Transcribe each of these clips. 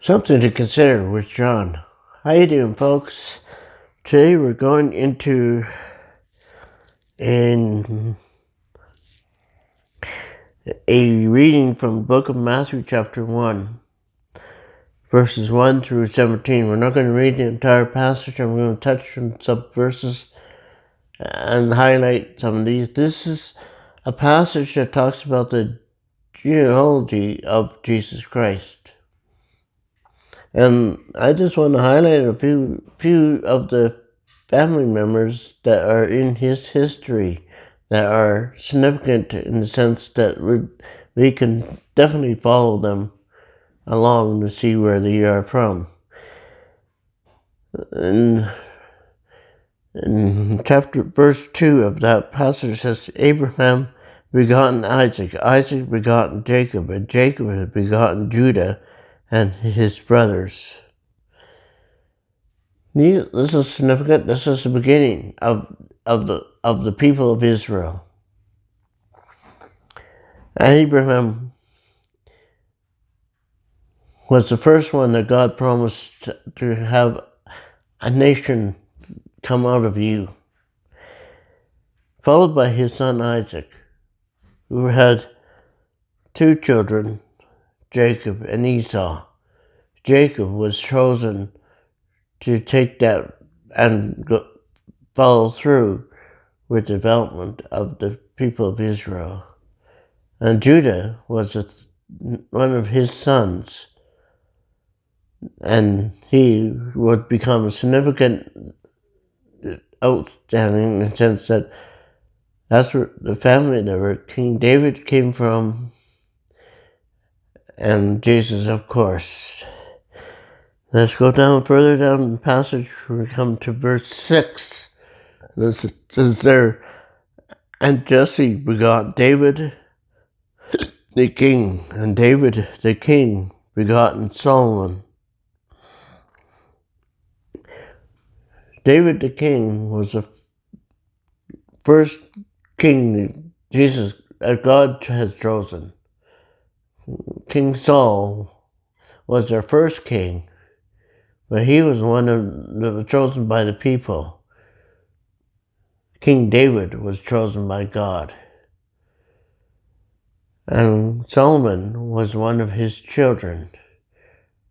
Something to consider with John. How you doing, folks? Today we're going into a reading from the book of Matthew chapter 1, verses 1 through 17. We're not going to read the entire passage. I'm going to touch on some verses and highlight some of these. This is a passage that talks about the genealogy of Jesus Christ. And I just want to highlight a few of the family members that are in his history that are significant in the sense that we can definitely follow them along to see where they are from. In verse 2 of that passage says, Abraham begotten Isaac, Isaac begotten Jacob, and Jacob has begotten Judah and his brothers. This is significant. This is the beginning of the people of Israel. Abraham was the first one that God promised to have a nation come out of you, followed by his son Isaac, who had two children, Jacob and Esau. Jacob was chosen to take that and follow through with the development of the people of Israel. And Judah was one of his sons, and he would become significant, outstanding in the sense that that's where the family that King David came from, and Jesus, of course. Let's go further down the passage. We come to verse 6. This says there, and Jesse begot David the king, and David the king begotten Solomon. David the king was the first king that God has chosen. King Saul was their first king, but he was one that was chosen by the people. King David was chosen by God. And Solomon was one of his children.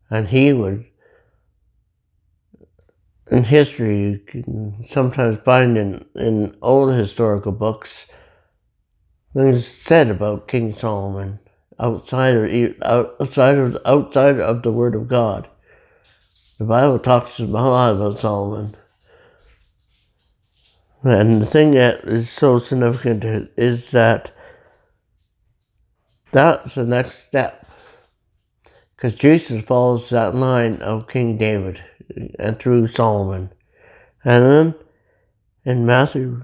And he would, in history, you can sometimes find in old historical books things said about King Solomon outside of the Word of God. The Bible talks a lot about Solomon. And the thing that is so significant is that that's the next step. Because Jesus follows that line of King David and through Solomon. And then in Matthew,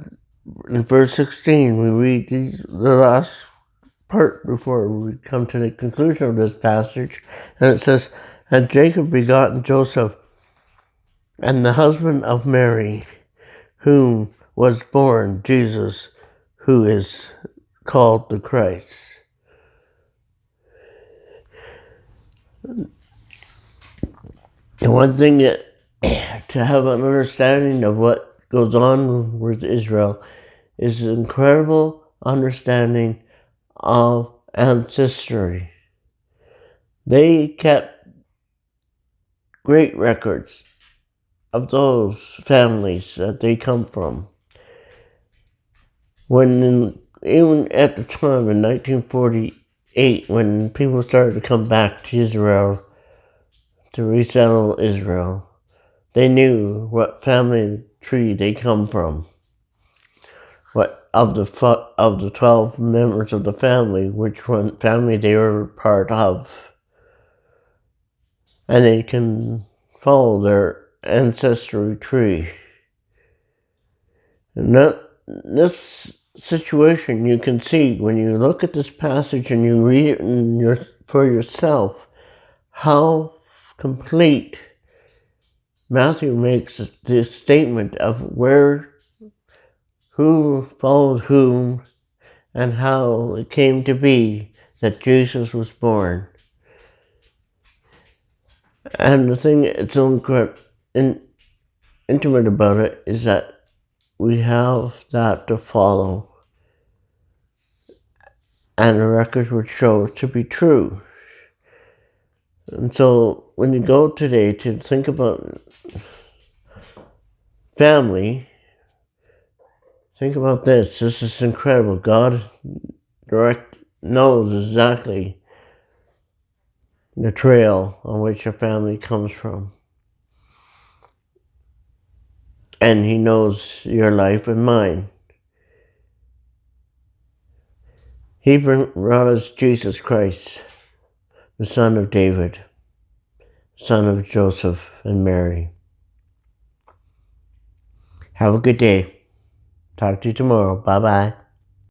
in verse 16, we read the last part before we come to the conclusion of this passage. And it says, and Jacob begotten Joseph, and the husband of Mary, whom was born Jesus, who is called the Christ. And one thing that to have an understanding of what goes on with Israel is an incredible understanding of ancestry. They kept great records of those families that they come from. Even at the time in 1948, when people started to come back to Israel to resettle Israel, they knew what family tree they come from, what of the 12 members of the family, which one family they were part of, and they can follow their ancestry tree. And this situation you can see when you look at this passage and you read it for yourself, how complete Matthew makes this statement of who followed whom, and how it came to be that Jesus was born. And the thing that's so intimate about it is that we have that to follow, and the records would show it to be true. And so when you go today to think about family, think about this. This is incredible. God knows exactly the trail on which your family comes from. And He knows your life and mine. He brought us Jesus Christ, the Son of David, son of Joseph and Mary. Have a good day. Talk to you tomorrow. Bye-bye.